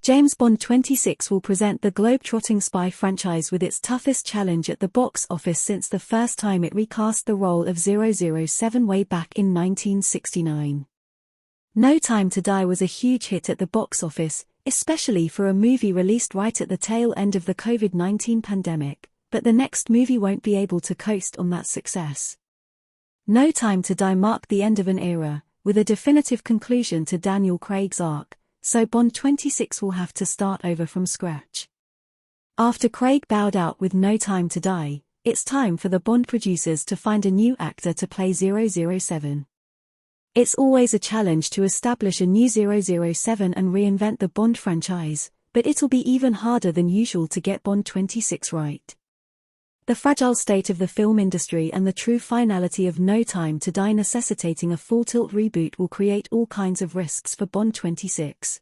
James Bond 26 will present the globe-trotting spy franchise with its toughest challenge at the box office since the first time it recast the role of 007 way back in 1969. No Time to Die was a huge hit at the box office, especially for a movie released right at the tail end of the COVID-19 pandemic, but the next movie won't be able to coast on that success. No Time to Die marked the end of an era, with a definitive conclusion to Daniel Craig's arc, so Bond 26 will have to start over from scratch. After Craig bowed out with No Time to Die, it's time for the Bond producers to find a new actor to play 007. It's always a challenge to establish a new 007 and reinvent the Bond franchise, but it'll be even harder than usual to get Bond 26 right. The fragile state of the film industry and the true finality of No Time to Die necessitating a full-tilt reboot will create all kinds of risks for Bond 26.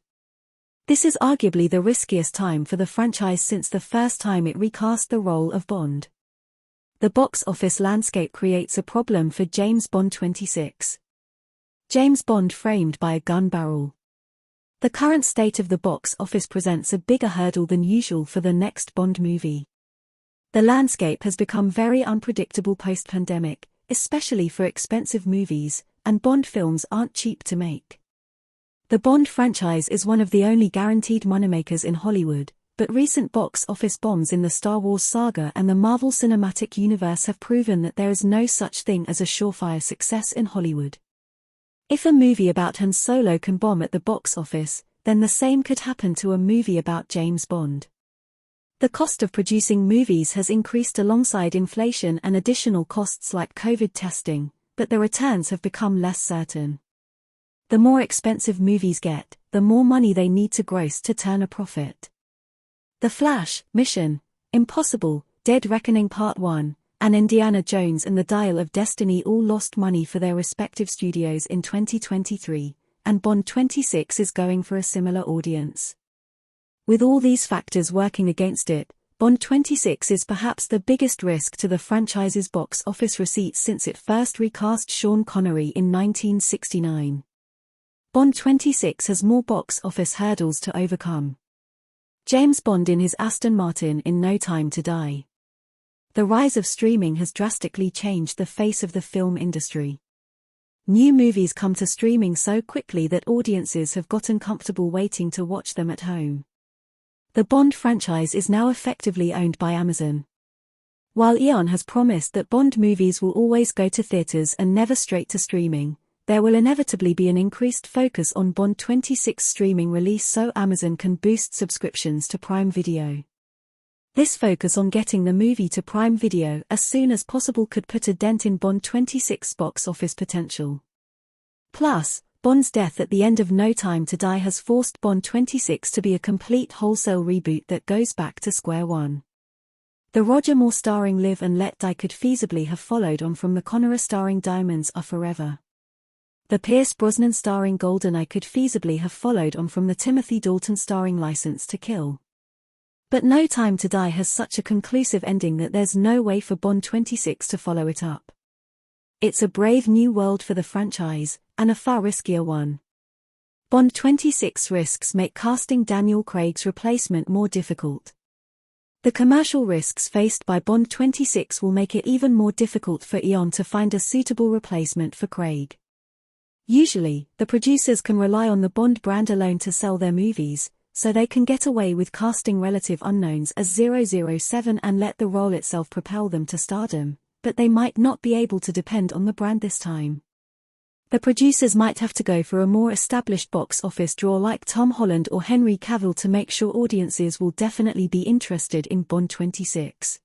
This is arguably the riskiest time for the franchise since the first time it recast the role of Bond. The box office landscape creates a problem for James Bond 26. James Bond framed by a gun barrel. The current state of the box office presents a bigger hurdle than usual for the next Bond movie. The landscape has become very unpredictable post-pandemic, especially for expensive movies, and Bond films aren't cheap to make. The Bond franchise is one of the only guaranteed moneymakers in Hollywood, but recent box office bombs in the Star Wars saga and the Marvel Cinematic Universe have proven that there is no such thing as a surefire success in Hollywood. If a movie about Han Solo can bomb at the box office, then the same could happen to a movie about James Bond. The cost of producing movies has increased alongside inflation and additional costs like COVID testing, but the returns have become less certain. The more expensive movies get, the more money they need to gross to turn a profit. The Flash, Mission Impossible, Dead Reckoning Part 1, and Indiana Jones and the Dial of Destiny all lost money for their respective studios in 2023, and Bond 26 is going for a similar audience. With all these factors working against it, Bond 26 is perhaps the biggest risk to the franchise's box office receipts since it first recast Sean Connery in 1969. Bond 26 has more box office hurdles to overcome. James Bond in his Aston Martin in No Time to Die. The rise of streaming has drastically changed the face of the film industry. New movies come to streaming so quickly that audiences have gotten comfortable waiting to watch them at home. The Bond franchise is now effectively owned by Amazon. While Eon has promised that Bond movies will always go to theaters and never straight to streaming, there will inevitably be an increased focus on Bond 26 streaming release so Amazon can boost subscriptions to Prime Video. This focus on getting the movie to Prime Video as soon as possible could put a dent in Bond 26's box office potential. Plus, Bond's death at the end of No Time to Die has forced Bond 26 to be a complete wholesale reboot that goes back to square one. The Roger Moore starring Live and Let Die could feasibly have followed on from the Connery starring Diamonds Are Forever. The Pierce Brosnan starring GoldenEye could feasibly have followed on from the Timothy Dalton starring License to Kill. But No Time to Die has such a conclusive ending that there's no way for Bond 26 to follow it up. It's a brave new world for the franchise, and a far riskier one. Bond 26 risks make casting Daniel Craig's replacement more difficult. The commercial risks faced by Bond 26 will make it even more difficult for Eon to find a suitable replacement for Craig. Usually, the producers can rely on the Bond brand alone to sell their movies, so they can get away with casting relative unknowns as 007 and let the role itself propel them to stardom, but they might not be able to depend on the brand this time. The producers might have to go for a more established box office draw like Tom Holland or Henry Cavill to make sure audiences will definitely be interested in Bond 26.